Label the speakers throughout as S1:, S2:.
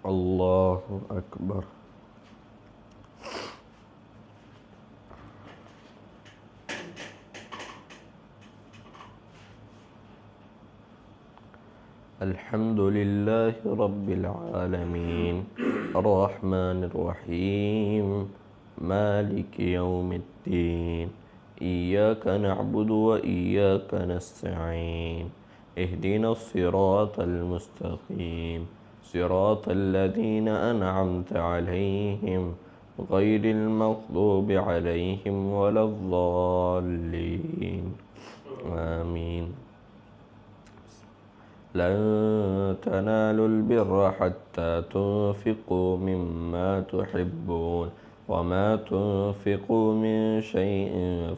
S1: الله أكبر. الحمد لله رب العالمين الرحمن الرحيم مالك يوم الدين إياك نعبد وإياك نستعين اهدنا الصراط المستقيم صراط الذين أنعمت عليهم غير المغضوب عليهم ولا الضالين آمين. لن تنالوا البر حتى تنفقوا مما تحبون وما تنفقوا من شيء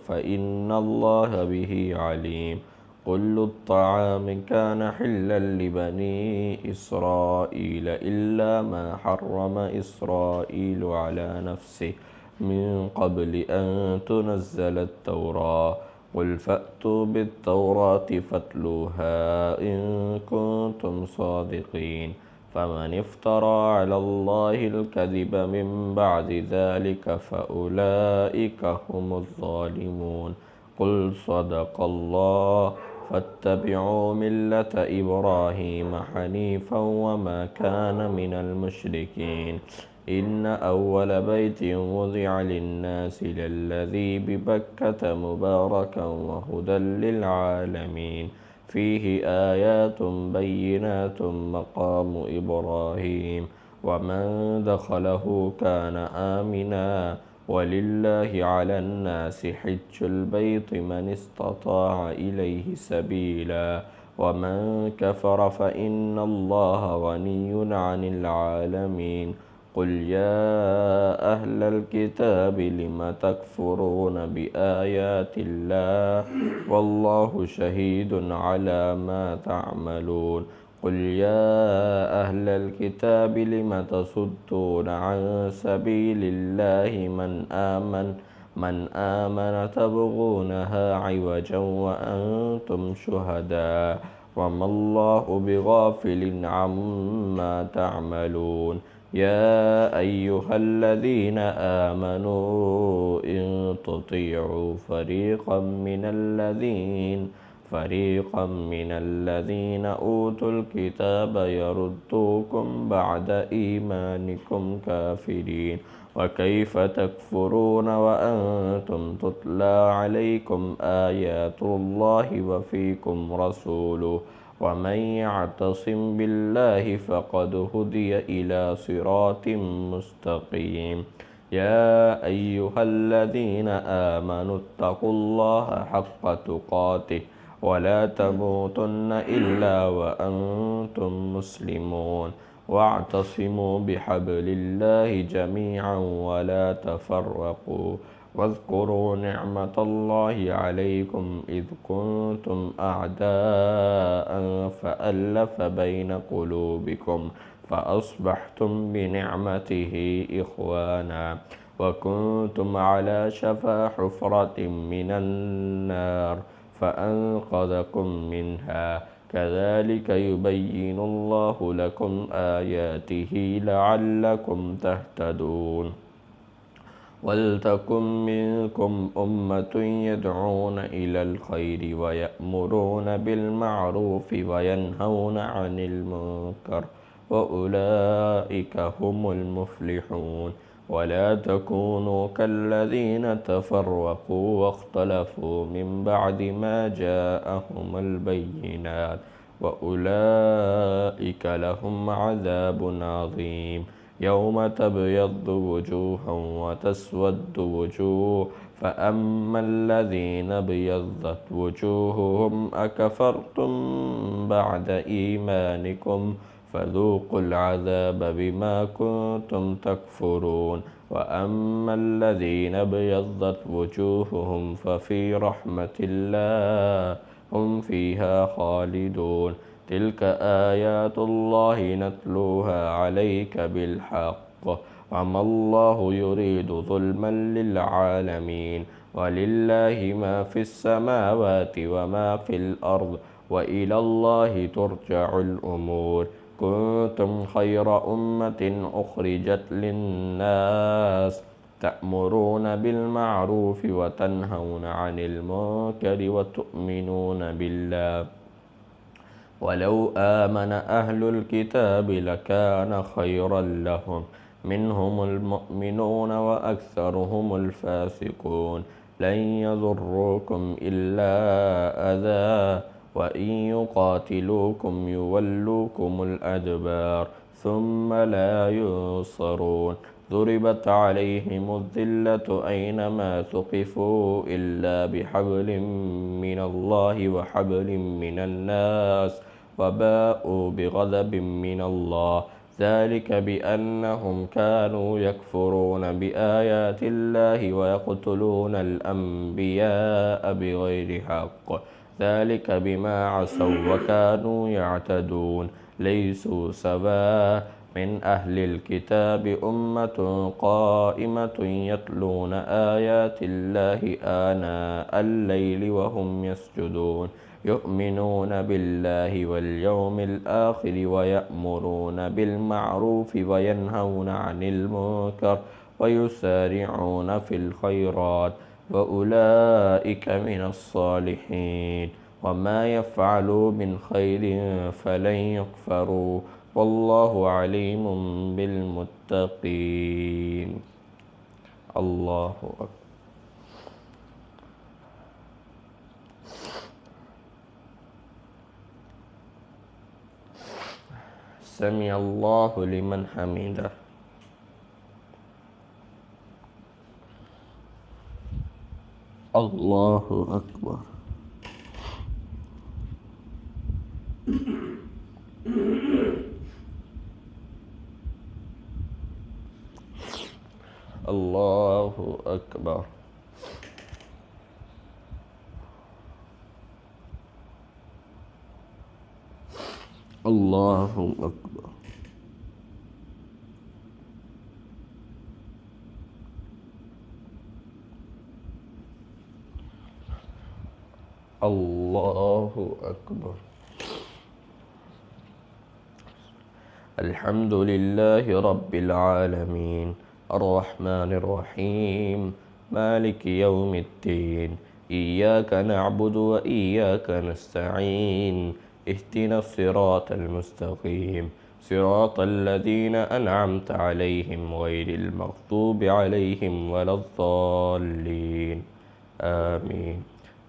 S1: فإن الله به عليم. كل الطعام كان حلا لبني إسرائيل إلا ما حرم إسرائيل على نفسه من قبل أن تنزل التوراة. قل فأتوا بالتوراة فاتلوها إن كنتم صادقين. فمن افترى على الله الكذب من بعد ذلك فأولئك هم الظالمون. قل صدق الله فاتبعوا ملة إبراهيم حنيفا وما كان من المشركين. إن أول بيت وضع للناس للذي ببكة مباركا وهدى للعالمين فيه آيات بينات مقام إبراهيم ومن دخله كان آمنا ولله على الناس حج البيت من استطاع إليه سبيلا ومن كفر فإن الله غني عن العالمين. قل يا أهل الكتاب لم تكفرون بآيات الله والله شهيد على ما تعملون. قل يا أهل الكتاب لم تصدون عن سبيل الله من آمن تبغونها عوجا وأنتم شهداء وما الله بغافل عما تعملون. يا أيها الذين آمنوا إن تطيعوا فريقا من الذين أوتوا الكتاب يردوكم بعد إيمانكم كافرين. وكيف تكفرون وأنتم تتلى عليكم آيات الله وفيكم رسوله ومن يعتصم بالله فقد هدي إلى صراط مستقيم. يا أيها الذين آمنوا اتقوا الله حق تقاته ولا تموتن إلا وأنتم مسلمون واعتصموا بحبل الله جميعا ولا تفرقوا. واذكروا نعمة الله عليكم إذ كنتم أعداء فألف بين قلوبكم فأصبحتم بنعمته إخوانا وكنتم على شفا حفرة من النار فأنقذكم منها. كذلك يبين الله لكم آياته لعلكم تهتدون. ولتكن منكم أمة يدعون إلى الخير ويأمرون بالمعروف وينهون عن المنكر وأولئك هم المفلحون. ولا تكونوا كالذين تفرقوا واختلفوا من بعد ما جاءهم البينات وأولئك لهم عذاب عظيم. يوم تبيض وجوه وتسود وجوه فأما الذين ابيضت وجوههم أكفرتم بعد إيمانكم فذوقوا العذاب بما كنتم تكفرون. وأما الذين ابيضت وجوههم ففي رحمة الله هم فيها خالدون. تلك آيات الله نتلوها عليك بالحق وما الله يريد ظلما للعالمين ولله ما في السماوات وما في الأرض وإلى الله ترجع الأمور. كنتم خير أمة أخرجت للناس تأمرون بالمعروف وتنهون عن المنكر وتؤمنون بالله ولو آمن أهل الكتاب لكان خيرا لهم منهم المؤمنون وأكثرهم الفاسقون لن يضروكم إلا أذى وإن يقاتلوكم يولوكم الأدبار ثم لا ينصرون ضربت عليهم الذلة أينما ثقفوا إلا بحبل من الله وحبل من الناس وباءوا بغضب من الله ذلك بأنهم كانوا يكفرون بآيات الله ويقتلون الأنبياء بغير حق ذلك بما عصوا وكانوا يعتدون ليسوا سواء من أهل الكتاب أمة قائمة يتلون آيات الله آناء الليل وهم يسجدون يؤمنون بالله واليوم الآخر ويأمرون بالمعروف وينهون عن المنكر ويسارعون في الخيرات وأولئك من الصالحين وما يفعلوا من خير فلن يكفروا والله عليم بالمتقين. الله أكبر. سمع الله لمن حمده. الله أكبر. الله أكبر. الله أكبر. الله أكبر. الحمد لله رب العالمين الرحمن الرحيم مالك يوم الدين إياك نعبد وإياك نستعين اهدنا الصراط المستقيم صراط الذين أنعمت عليهم غير المغضوب عليهم ولا الضالين آمين.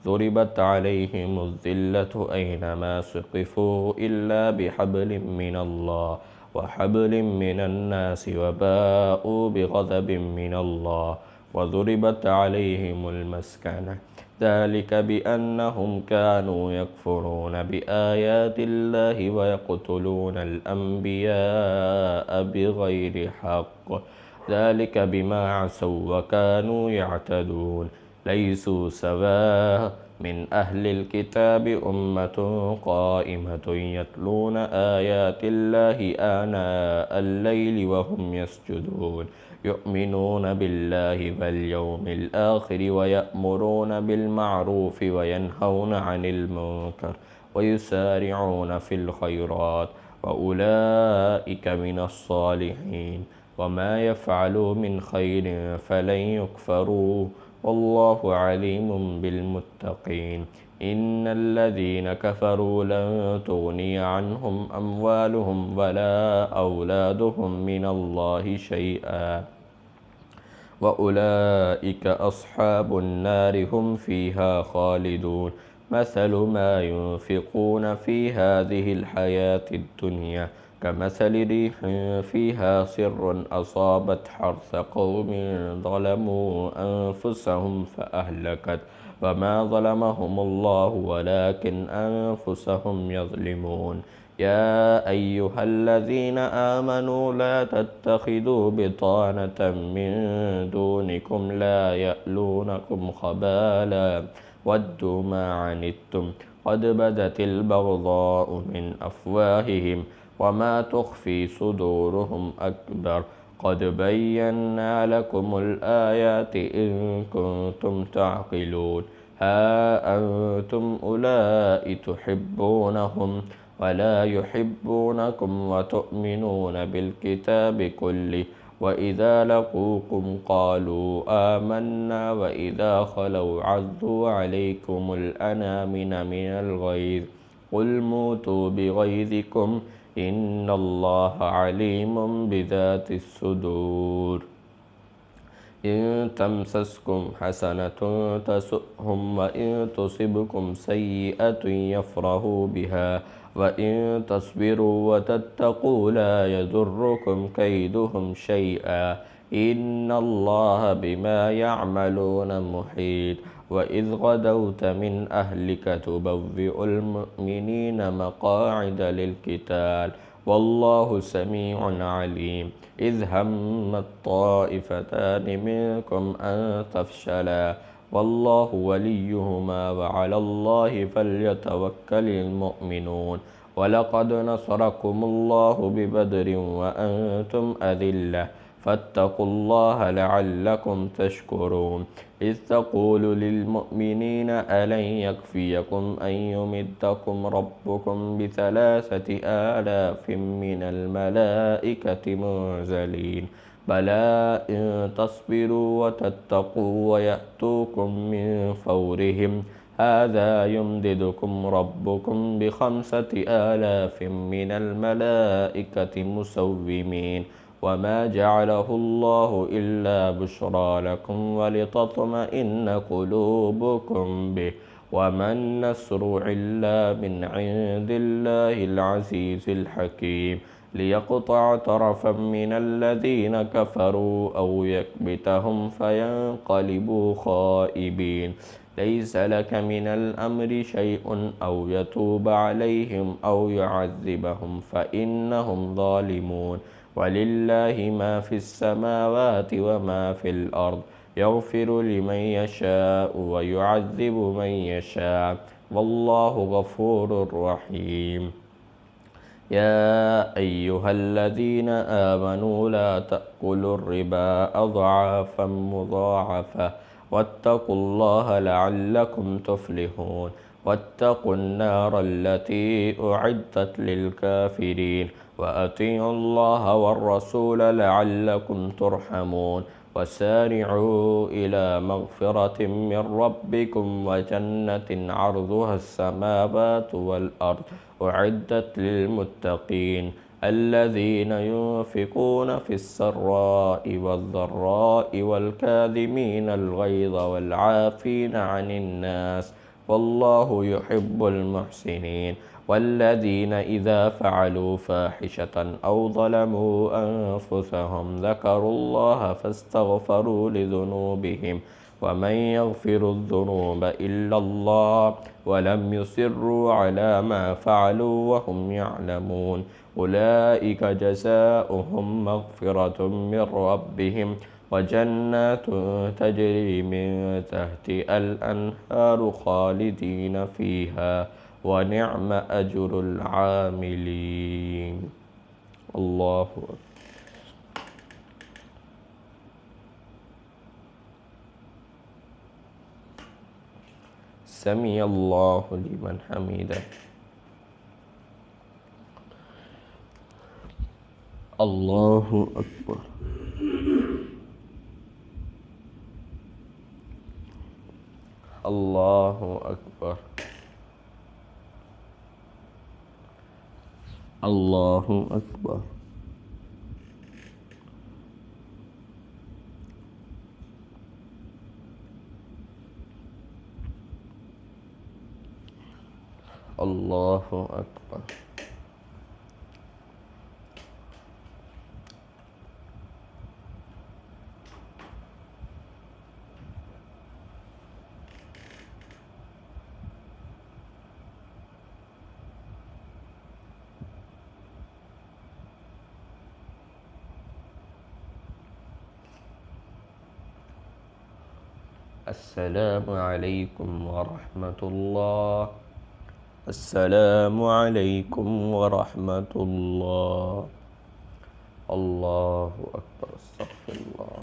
S1: ضربت عليهم الذلة أينما ثقفوا إلا بحبل من الله وحبل من الناس وباءوا بغضب من الله وضربت عليهم المسكنة ذلك بأنهم كانوا يكفرون بآيات الله ويقتلون الأنبياء بغير حق ذلك بما عصوا وكانوا يعتدون ليسوا سواء من أهل الكتاب أمة قائمة يتلون آيات الله آناء الليل وهم يسجدون يؤمنون بالله واليوم الآخر ويأمرون بالمعروف وينهون عن المنكر ويسارعون في الخيرات وأولئك من الصالحين وما يفعلوا من خير فلن يكفروا والله عليم بالمتقين. إن الذين كفروا لن تغني عنهم أموالهم ولا أولادهم من الله شيئا وأولئك أصحاب النار هم فيها خالدون. مثل ما ينفقون في هذه الحياة الدنيا كمثل ريح فيها سر أصابت حرث قوم ظلموا أنفسهم فأهلكت وما ظلمهم الله ولكن أنفسهم يظلمون. يا أيها الذين آمنوا لا تتخذوا بطانة من دونكم لا يألونكم خبالا ودوا ما عنتم قد بدت البغضاء من أفواههم وما تخفي صدورهم أكبر قد بينا لكم الآيات إن كنتم تعقلون. ها أنتم أولئك تحبونهم ولا يحبونكم وتؤمنون بالكتاب كله وإذا لقوكم قالوا آمنا وإذا خلوا عضوا عليكم الأنامل من الغيظ قل موتوا بغيظكم إن الله عليم بذات الصدور إن تمسسكم حسنة تسؤهم وإن تصبكم سيئة يفرحوا بها وإن تصبروا وتتقوا لا يضركم كيدهم شيئا إن الله بما يعملون محيط وإذ غدوت من أهلك تبوئ المؤمنين مقاعد للقتال والله سميع عليم إذ هم الطائفتان منكم أن تفشلا والله وليهما وعلى الله فليتوكل المؤمنون ولقد نصركم الله ببدر وأنتم أذلة فاتقوا الله لعلكم تشكرون إذ تقول للمؤمنين ألن يكفيكم أن يمدكم ربكم ب3,000 من الملائكة منزلين بلى إن تصبروا وتتقوا ويأتوكم من فورهم هذا يمددكم ربكم ب5,000 من الملائكة مسومين وما جعله الله إلا بشرى لكم ولتطمئن قلوبكم به وما النصر إلا من عند الله العزيز الحكيم ليقطع طرفا من الذين كفروا أو يكبتهم فينقلبوا خائبين ليس لك من الأمر شيء أو يتوب عليهم أو يعذبهم فإنهم ظالمون ولله ما في السماوات وما في الأرض يغفر لمن يشاء ويعذب من يشاء والله غفور رحيم يا أيها الذين آمنوا لا تأكلوا الربا أضعافا مضاعفة واتقوا الله لعلكم تفلحون واتقوا النار التي أعدت للكافرين وأطيعوا الله والرسول لعلكم ترحمون وسارعوا إلى مغفرة من ربكم وجنة عرضها السماوات والأرض أعدت للمتقين الذين ينفقون في السراء والضراء والكاظمين الغيظ والعافين عن الناس والله يحب المحسنين والذين إذا فعلوا فاحشة أو ظلموا أنفسهم ذكروا الله فاستغفروا لذنوبهم ومن يغفر الذنوب إلا الله ولم يصروا على ما فعلوا وهم يعلمون أولئك جزاؤهم مغفرة من ربهم وجنات تجري من تحتها الأنهار خالدين فيها ونعم أجر العاملين الله أكبر سمع الله لمن حمده الله أكبر الله أكبر الله أكبر الله أكبر السلام عليكم ورحمة الله السلام عليكم ورحمة الله الله أكبر استغفر الله